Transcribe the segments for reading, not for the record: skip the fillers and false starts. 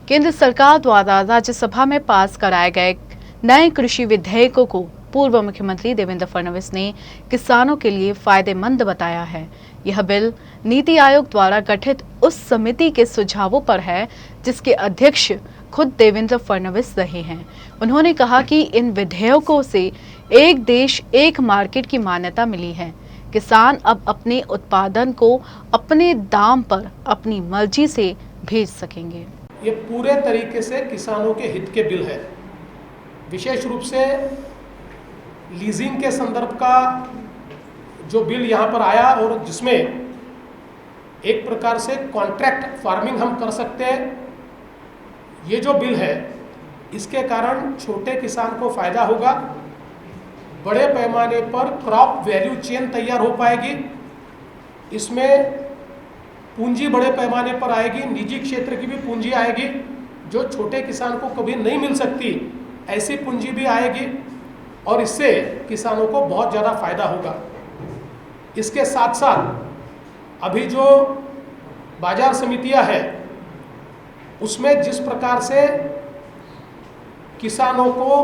केंद्र सरकार द्वारा राज्यसभा में पास कराए गए नए कृषि विधेयकों को पूर्व मुख्यमंत्री देवेंद्र फडणवीस ने किसानों के लिए फायदेमंद बताया है। यह बिल नीति आयोग द्वारा गठित उस समिति के सुझावों पर है जिसके अध्यक्ष खुद देवेंद्र फडणवीस रहे हैं। उन्होंने कहा कि इन विधेयकों से एक देश एक मार्केट की मान्यता मिली है। किसान अब अपने उत्पादन को अपने दाम पर अपनी मर्जी से भेज सकेंगे। ये पूरे तरीके से किसानों के हित के बिल है। विशेष रूप से लीजिंग के संदर्भ का जो बिल यहाँ पर आया और जिसमें एक प्रकार से कॉन्ट्रैक्ट फार्मिंग हम कर सकते हैं, ये जो बिल है इसके कारण छोटे किसान को फायदा होगा। बड़े पैमाने पर क्रॉप वैल्यू चेन तैयार हो पाएगी। इसमें पूंजी बड़े पैमाने पर आएगी, निजी क्षेत्र की भी पूंजी आएगी जो छोटे किसान को कभी नहीं मिल सकती, ऐसी पूंजी भी आएगी और इससे किसानों को बहुत ज़्यादा फायदा होगा। इसके साथ साथ अभी जो बाजार समितियां हैं उसमें जिस प्रकार से किसानों को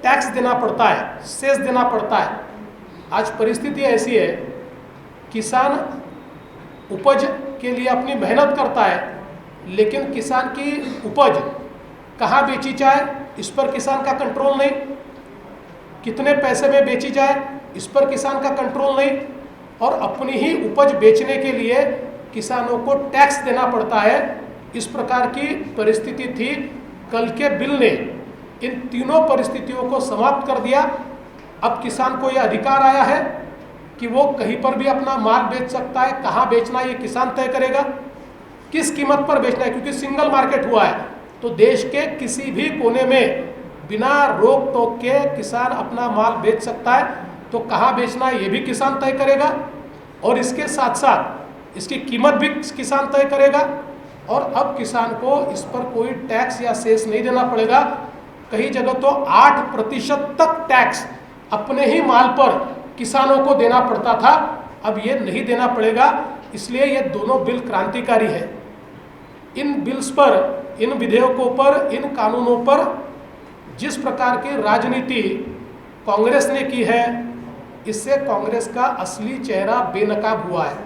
टैक्स देना पड़ता है, सेस देना पड़ता है, आज परिस्थिति ऐसी है किसान उपज के लिए अपनी मेहनत करता है लेकिन किसान की उपज कहाँ बेची जाए इस पर किसान का कंट्रोल नहीं, कितने पैसे में बेची जाए इस पर किसान का कंट्रोल नहीं, और अपनी ही उपज बेचने के लिए किसानों को टैक्स देना पड़ता है। इस प्रकार की परिस्थिति थी। कल के बिल ने इन तीनों परिस्थितियों को समाप्त कर दिया। अब किसान को यह अधिकार आया है कि वो कहीं पर भी अपना माल बेच सकता है। कहाँ बेचना ये किसान तय करेगा, किस कीमत पर बेचना है, क्योंकि सिंगल मार्केट हुआ है तो देश के किसी भी कोने में बिना रोक टोक के किसान अपना माल बेच सकता है। तो कहाँ बेचना है ये भी किसान तय करेगा और इसके साथ साथ इसकी कीमत भी किसान तय करेगा। और अब किसान को इस पर कोई टैक्स या सेस नहीं देना पड़ेगा। कई जगह तो 8% तक टैक्स अपने ही माल पर किसानों को देना पड़ता था, अब ये नहीं देना पड़ेगा। इसलिए ये दोनों बिल क्रांतिकारी है। इन बिल्स पर, इन विधेयकों पर, इन कानूनों पर जिस प्रकार की राजनीति कांग्रेस ने की है, इससे कांग्रेस का असली चेहरा बेनकाब हुआ है।